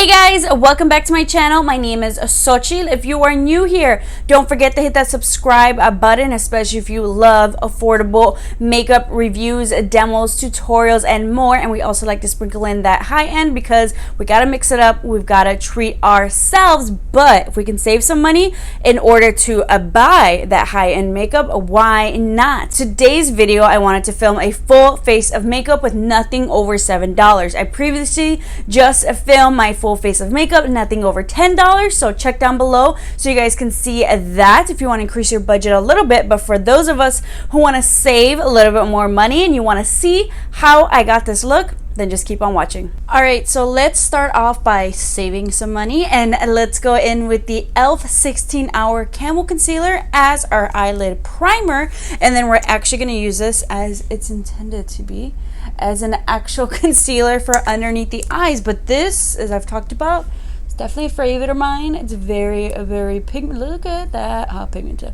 Hey guys, welcome back to my channel. My name is Xochitl. If you are new here, don't forget to hit that subscribe button, especially if you love affordable makeup reviews, demos, tutorials, and more. And we also like to sprinkle in that high end because we gotta mix it up. We've gotta treat ourselves, but if we can save some money in order to buy that high end makeup, why not? Today's video, I wanted to film a full face of makeup with nothing over $7. I previously just filmed my full face of makeup, nothing over $10, so check down below so you guys can see that if you want to increase your budget a little bit. But for those of us who want to save a little bit more money and you want to see how I got this look, then just keep on watching. Alright, so let's start off by saving some money and let's go in with the E.L.F 16-Hour Camo Concealer as our eyelid primer, and then we're actually going to use this as it's intended to be, as an actual concealer for underneath the eyes. But this, as I've talked about, it's definitely a favorite of mine. It's very pigment. Look at that, how pigmented.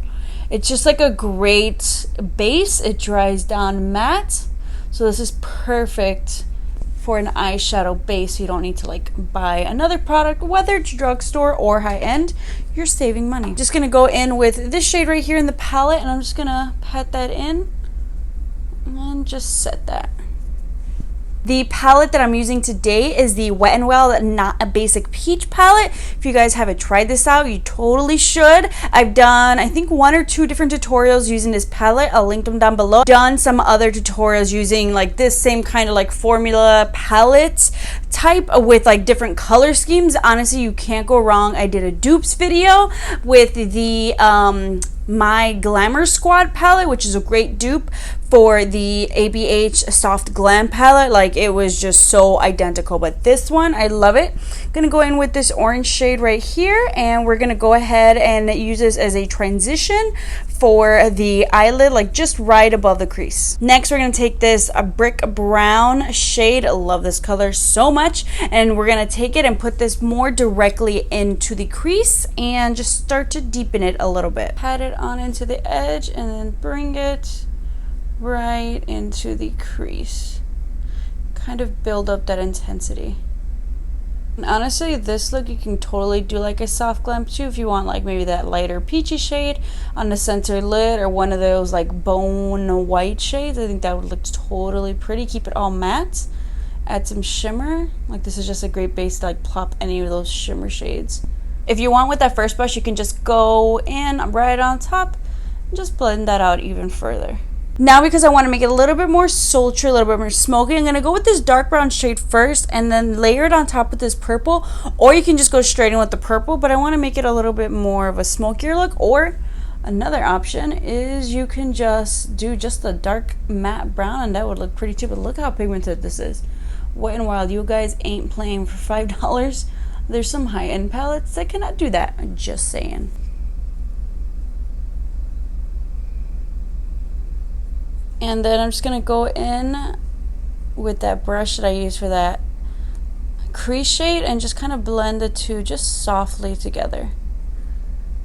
It's just like a great base. It dries down matte, so this is perfect for an eyeshadow base. You don't need to like buy another product, whether it's drugstore or high-end. You're saving money. Just gonna go in with this shade right here in the palette, and I'm just gonna pat that in and just set that. The palette that I'm using today is the Wet n Wild Not a Basic Peach palette. If you guys haven't tried this out, you totally should. I've done, I think, 1 or 2 different tutorials using this palette. I'll link them down below. Done some other tutorials using like this same kind of like formula palette type with like different color schemes. Honestly, you can't go wrong. I did a dupes video with the My Glamour Squad palette, which is a great dupe for the ABH Soft Glam palette. Like, it was just so identical, but this one, I love it. Gonna go in with this orange shade right here, and we're gonna go ahead and use this as a transition for the eyelid, like just right above the crease. Next, we're gonna take this brick brown shade. I love this color so much, and we're gonna take it and put this more directly into the crease and just start to deepen it a little bit. Pat it on into the edge and then bring it right into the crease. Kind of build up that intensity. And honestly, this look you can totally do like a soft glam too if you want like maybe that lighter peachy shade on the center lid, or one of those like bone white shades. I think that would look totally pretty. Keep it all matte. Add some shimmer. Like, this is just a great base to like plop any of those shimmer shades. If you want with that first brush, you can just go in right on top and just blend that out even further. Now, because I want to make it a little bit more sultry, a little bit more smoky, I'm going to go with this dark brown shade first and then layer it on top with this purple, or you can just go straight in with the purple, but I want to make it a little bit more of a smokier look. Or another option is you can just do just the dark matte brown, and that would look pretty too. But look how pigmented this is. Wet n Wild, you guys ain't playing for $5. There's some high-end palettes that cannot do that. I'm just saying. And then I'm just going to go in with that brush that I used for that crease shade and just kind of blend the two just softly together.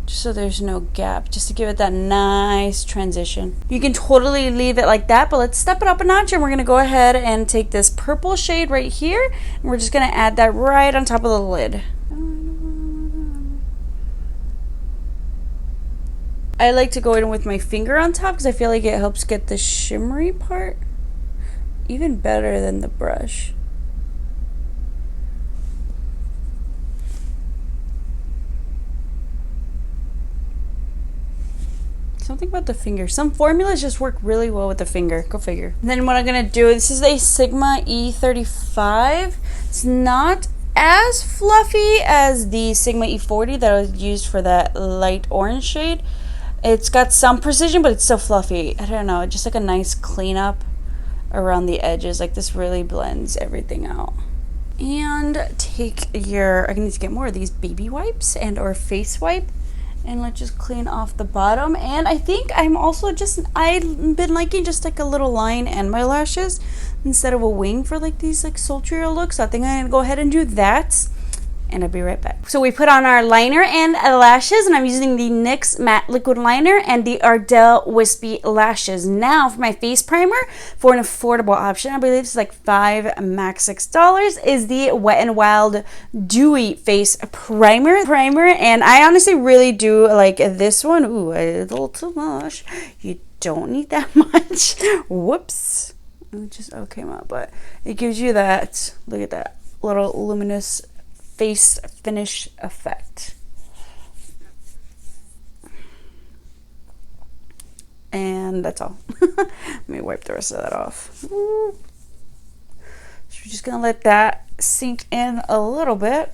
Just so there's no gap, just to give it that nice transition. You can totally leave it like that, but let's step it up a notch, and we're going to go ahead and take this purple shade right here, and we're just going to add that right on top of the lid. I like to go in with my finger on top because I feel like it helps get the shimmery part even better than the brush. Something about the finger. Some formulas just work really well with the finger. Go figure. And then what I'm going to do, this is a Sigma E35. It's not as fluffy as the Sigma E40 that I used for that light orange shade. It's got some precision, but it's still fluffy. I don't know, just like a nice cleanup around the edges. Like, this really blends everything out. And take your, I need to get more of these baby wipes and or face wipe, and let's just clean off the bottom. And I think I'm also just, I've been liking just like a little line and my lashes instead of a wing for like these like sultrier looks. So I think I'm gonna go ahead and do that. and I'll be right back. So we put on our liner and lashes, and I'm using the NYX Matte Liquid Liner and the Ardell Wispy Lashes. Now for my face primer, for an affordable option, I believe it's like $5, max $6, is the Wet n Wild Dewy Face Primer. And I honestly really do like this one. Ooh, a little too much. You don't need that much. Whoops. It just came out, but it gives you that, look at that, little luminous face finish effect. And that's all. Let me wipe the rest of that off. So we're just gonna let that sink in a little bit.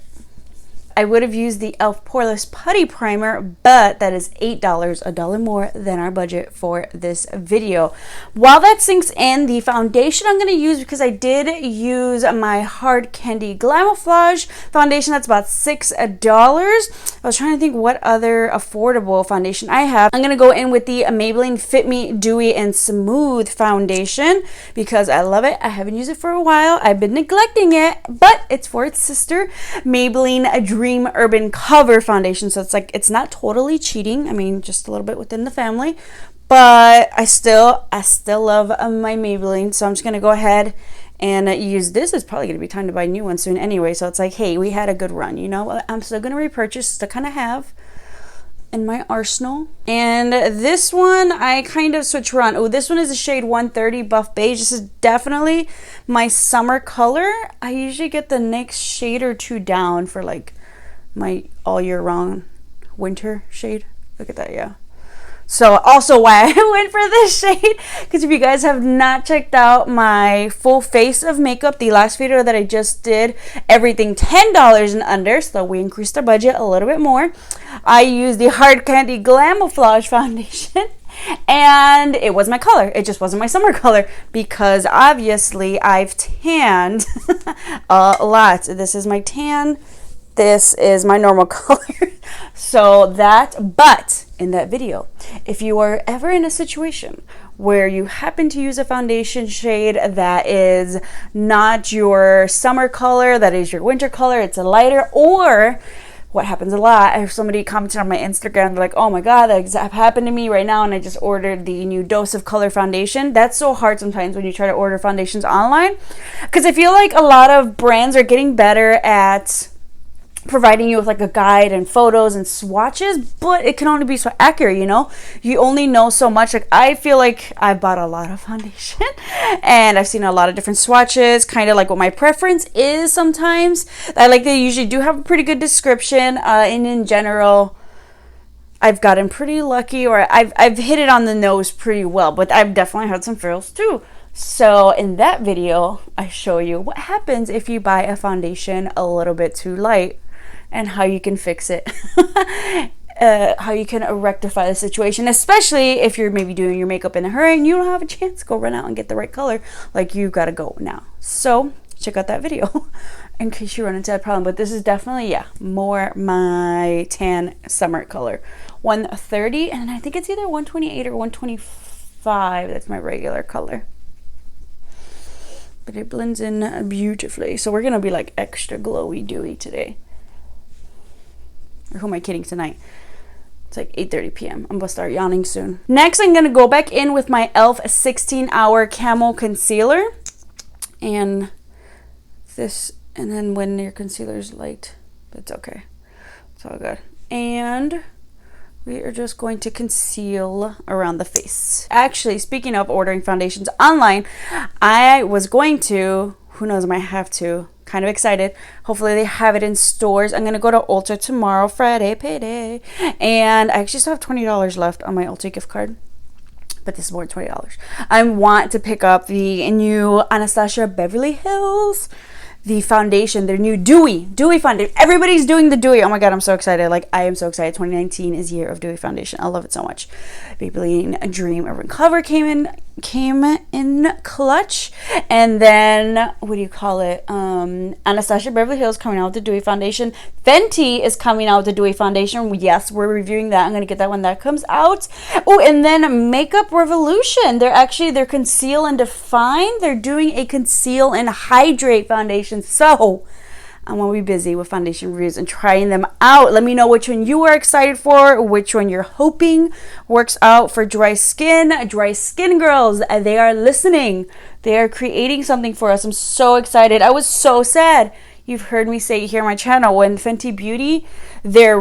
I would have used the E.L.F. Poreless Putty Primer, but that is $8, $1 more than our budget for this video. While that sinks in, the foundation I'm going to use, because I did use my Hard Candy Glamouflage foundation, that's about $6. I was trying to think what other affordable foundation I have. I'm going to go in with the Maybelline Fit Me Dewy and Smooth foundation because I love it. I haven't used it for a while. I've been neglecting it, but it's for its sister, Maybelline Dream Urban Cover foundation. So it's like, it's not totally cheating. I mean, just a little bit within the family, but I still love my Maybelline. So I'm just going to go ahead and use this. It's probably going to be time to buy a new one soon anyway. So it's like, hey, we had a good run, you know, I'm still going to repurchase, still kind of have in my arsenal. And this one I kind of switch around. Oh, this one is a shade 130 Buff Beige. This is definitely my summer color. I usually get the next shade or two down for like my all year round winter shade. Look at that. Yeah. So also why I went for this shade, because if you guys have not checked out my full face of makeup, the last video that I just did, everything $10 and under, so we increased our budget a little bit more. I used the Hard Candy Glamouflage foundation, and it was my color. It just wasn't my summer color, because obviously I've tanned a lot. This is my tan. This is my normal color. So that, but in that video, if you are ever in a situation where you happen to use a foundation shade that is not your summer color, that is your winter color, it's a lighter, or what happens a lot, I have somebody commented on my Instagram, they're like, oh my god, that happened to me right now, and I just ordered the new Dose of Color foundation. That's so hard sometimes when you try to order foundations online, because I feel like a lot of brands are getting better at providing you with like a guide and photos and swatches, but it can only be so accurate, you know. You only know so much. Like, I feel like I bought a lot of foundation and I've seen a lot of different swatches, kind of like what my preference is. Sometimes I like, they usually do have a pretty good description, and in general I've gotten pretty lucky, or I've hit it on the nose pretty well, but I've definitely had some fails too. So in that video I show you what happens if you buy a foundation a little bit too light, and how you can fix it. How you can rectify the situation, especially if you're maybe doing your makeup in a hurry and you don't have a chance to go run out and get the right color. Like, you gotta go now. So check out that video in case you run into that problem. But this is definitely, yeah, more my tan summer color. 130, and I think it's either 128 or 125. That's my regular color. But it blends in beautifully. So we're gonna be like extra glowy dewy today. Or who am I kidding, tonight? It's like 8:30 p.m. I'm gonna start yawning soon. Next, I'm gonna go back in with my E.L.F. 16-Hour Camo Concealer. And this, and then when your concealer's light, it's okay. It's all good. And we are just going to conceal around the face. Actually, speaking of ordering foundations online, I was going to, who knows, I might have to. Kind of excited. Hopefully they have it in stores. I'm gonna go to Ulta tomorrow, Friday, payday, and I actually still have $20 left on my Ulta gift card, but this is more than $20. I want to pick up the new Anastasia Beverly Hills, the foundation, their new dewy foundation. Everybody's doing the dewy. Oh my god, I'm so excited. Like, I am so excited. 2019 is year of dewy foundation. I love it so much. Maybelline Dream Urban Cover came in clutch, and then what do you call it, Anastasia Beverly Hills coming out with the dewy foundation. Fenty is coming out with the dewy foundation. Yes, we're reviewing that. I'm gonna get that when that comes out. Oh, and then Makeup Revolution, they're Conceal and Define. They're doing a Conceal and Hydrate foundation. So I'm gonna be busy with foundation reviews and trying them out. Let me know which one you are excited for, which one you're hoping works out for dry skin girls. They are listening. They are creating something for us. I'm so excited. I was so sad. You've heard me say here on my channel, when Fenty Beauty, their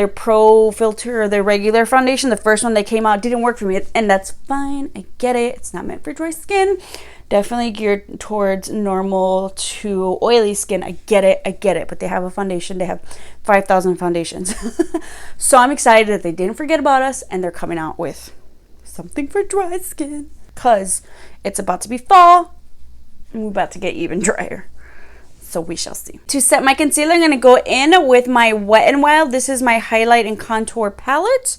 pro filter, or their regular foundation, the first one that came out didn't work for me, and that's fine. I get it. It's not meant for dry skin. Definitely geared towards normal to oily skin. I get it. But they have a foundation. They have 5,000 foundations. So I'm excited that they didn't forget about us, and they're coming out with something for dry skin, because it's about to be fall and we're about to get even drier. So we shall see. To set my concealer, I'm going to go in with my Wet n Wild. This is my highlight and contour palette.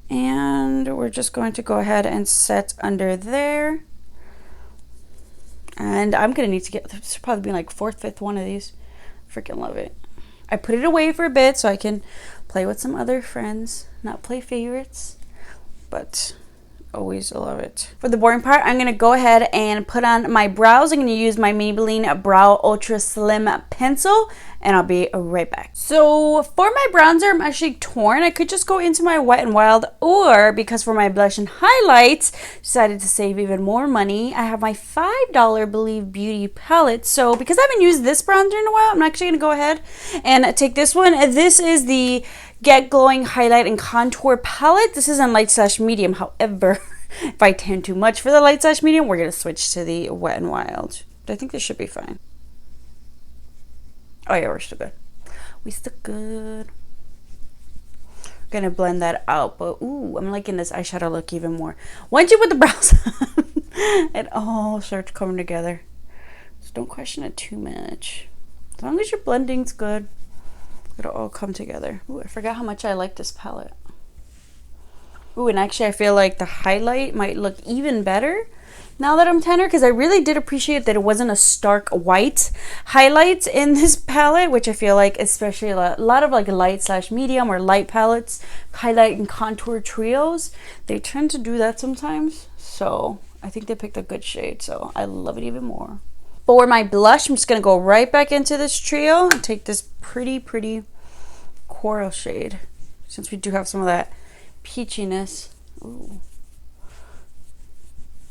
And we're just going to go ahead and set under there. And I'm going to need to get, this will probably be like 4th, 5th one of these. Freaking love it. I put it away for a bit so I can play with some other friends. Not play favorites, but always love it. For the boring part, I'm going to go ahead and put on my brows. I'm going to use my Maybelline Brow Ultra Slim Pencil, and I'll be right back. So for my bronzer, I'm actually torn. I could just go into my Wet n Wild, or because for my blush and highlights, decided to save even more money. I have my $5 Believe Beauty palette. So because I haven't used this bronzer in a while, I'm actually going to go ahead and take this one. This is the Get Glowing Highlight and Contour Palette. This is in light/medium. However, if I tan too much for the light/medium, we're going to switch to the Wet n Wild. I think this should be fine. Oh yeah, we're still good. We still good. Gonna blend that out, but ooh, I'm liking this eyeshadow look even more. Once you put the brows on, it all starts coming together. So don't question it too much. As long as your blending's good, it'll all come together. Ooh, I forgot how much I like this palette. Ooh, and actually I feel like the highlight might look even better now that I'm tanner, because I really did appreciate that it wasn't a stark white highlight in this palette, which I feel like especially a lot of like light/medium or light palettes, highlight and contour trios, they tend to do that sometimes. So I think they picked a good shade, so I love it even more. For my blush, I'm just going to go right back into this trio and take this pretty coral shade, since we do have some of that peachiness. Ooh,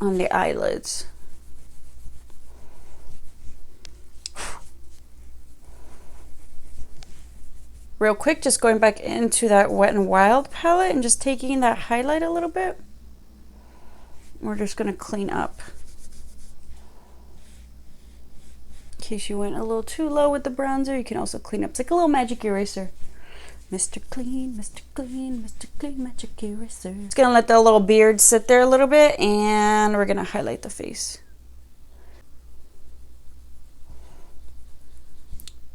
on the eyelids. Real quick, just going back into that Wet n Wild palette and just taking that highlight a little bit. We're just going to clean up. In case you went a little too low with the bronzer, you can also clean up. It's like a little magic eraser. Mr. Clean, Mr. Clean, Mr. Clean Magic Eraser. Just gonna let the little beard sit there a little bit, and we're gonna highlight the face.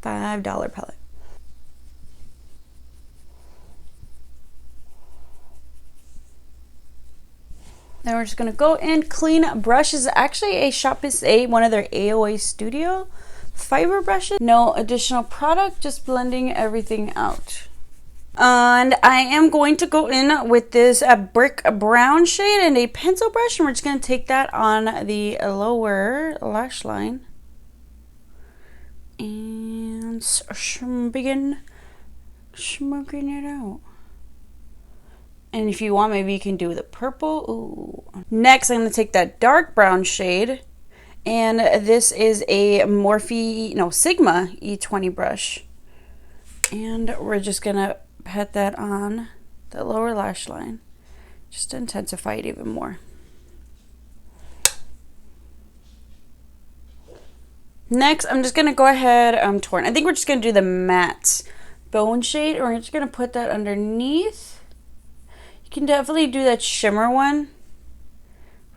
$5 palette. Then we're just gonna go and clean brush. This is actually a Shop Miss A, one of their AOA Studio fiber brushes. No additional product, just blending everything out. And I am going to go in with this brick brown shade and a pencil brush, and we're just going to take that on the lower lash line and begin smoking it out. And if you want, maybe you can do the purple. Ooh. Next, I'm going to take that dark brown shade, and this is a Sigma E20 brush, and we're just going to pat that on the lower lash line just to intensify it even more. Next, I'm just gonna go ahead, I think we're just gonna do the matte bone shade, and we're just gonna put that underneath. You can definitely do that shimmer one.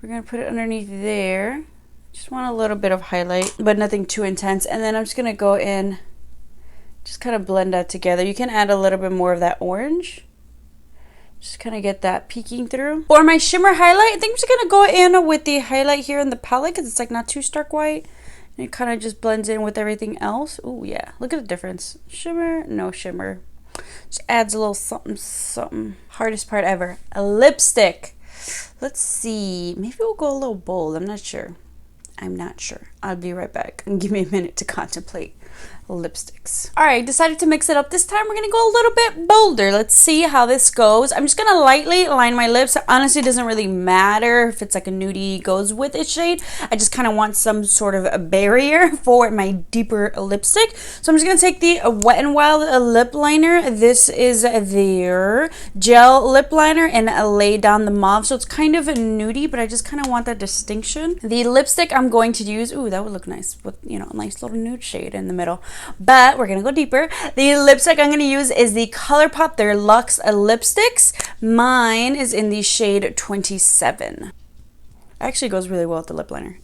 We're gonna put it underneath there. Just want a little bit of highlight, but nothing too intense. And then I'm just gonna go in, just kind of blend that together. You can add a little bit more of that orange. Just kind of get that peeking through. For my shimmer highlight, I think I'm just going to go in with the highlight here in the palette, because it's like not too stark white. And it kind of just blends in with everything else. Oh yeah, look at the difference. Shimmer, no shimmer. Just adds a little something, something. Hardest part ever, a lipstick. Let's see, maybe we'll go a little bold. I'm not sure. I'll be right back. And give me a minute to contemplate. lipsticks. All right, decided to mix it up this time. We're gonna go a little bit bolder. Let's see how this goes. I'm just gonna lightly line my lips. Honestly, it doesn't really matter if it's like a nudie goes with its shade. I just kind of want some sort of a barrier for my deeper lipstick. So I'm just gonna take the Wet n Wild lip liner. This is their gel lip liner, and lay down the mauve. So it's kind of a nudie, but I just kind of want that distinction. The lipstick I'm going to use, ooh, that would look nice with, you know, a nice little nude shade in the middle. But we're gonna go deeper. The lipstick I'm gonna use is the Colourpop, their Lux Lipsticks. Mine is in the shade 27. Actually goes really well with the lip liner.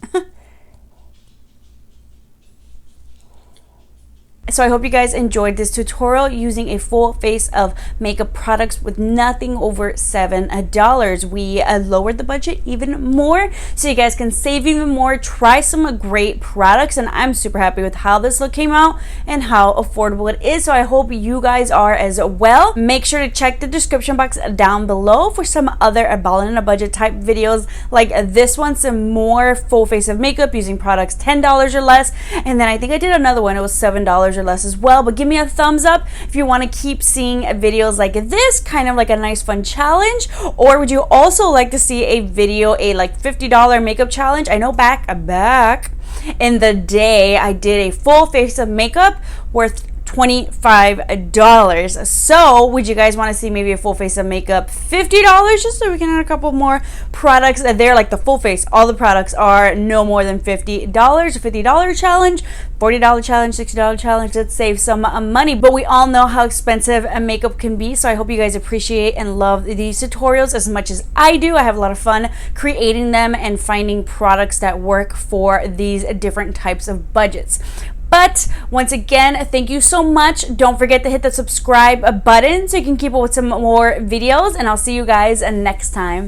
So I hope you guys enjoyed this tutorial using a full face of makeup products with nothing over $7. We lowered the budget even more so you guys can save even more, try some great products, and I'm super happy with how this look came out and how affordable it is. So I hope you guys are as well. Make sure to check the description box down below for some other ballin' in a budget type videos like this one, some more full face of makeup using products $10 or less, and then I think I did another one, it was $7 or less as well. But give me a thumbs up if you want to keep seeing videos like this, kind of like a nice fun challenge. Or would you also like to see a video, a like $50 makeup challenge? I know back in the day I did a full face of makeup worth $25. So would you guys want to see maybe a full face of makeup $50, just so we can add a couple more products there, like the full face, all the products are no more than $50. $50 challenge, $40 challenge, $60 challenge. Let's save some money. But we all know how expensive makeup can be, so I hope you guys appreciate and love these tutorials as much as I do. I have a lot of fun creating them and finding products that work for these different types of budgets. But once again, thank you so much. Don't forget to hit the subscribe button so you can keep up with some more videos, and I'll see you guys next time.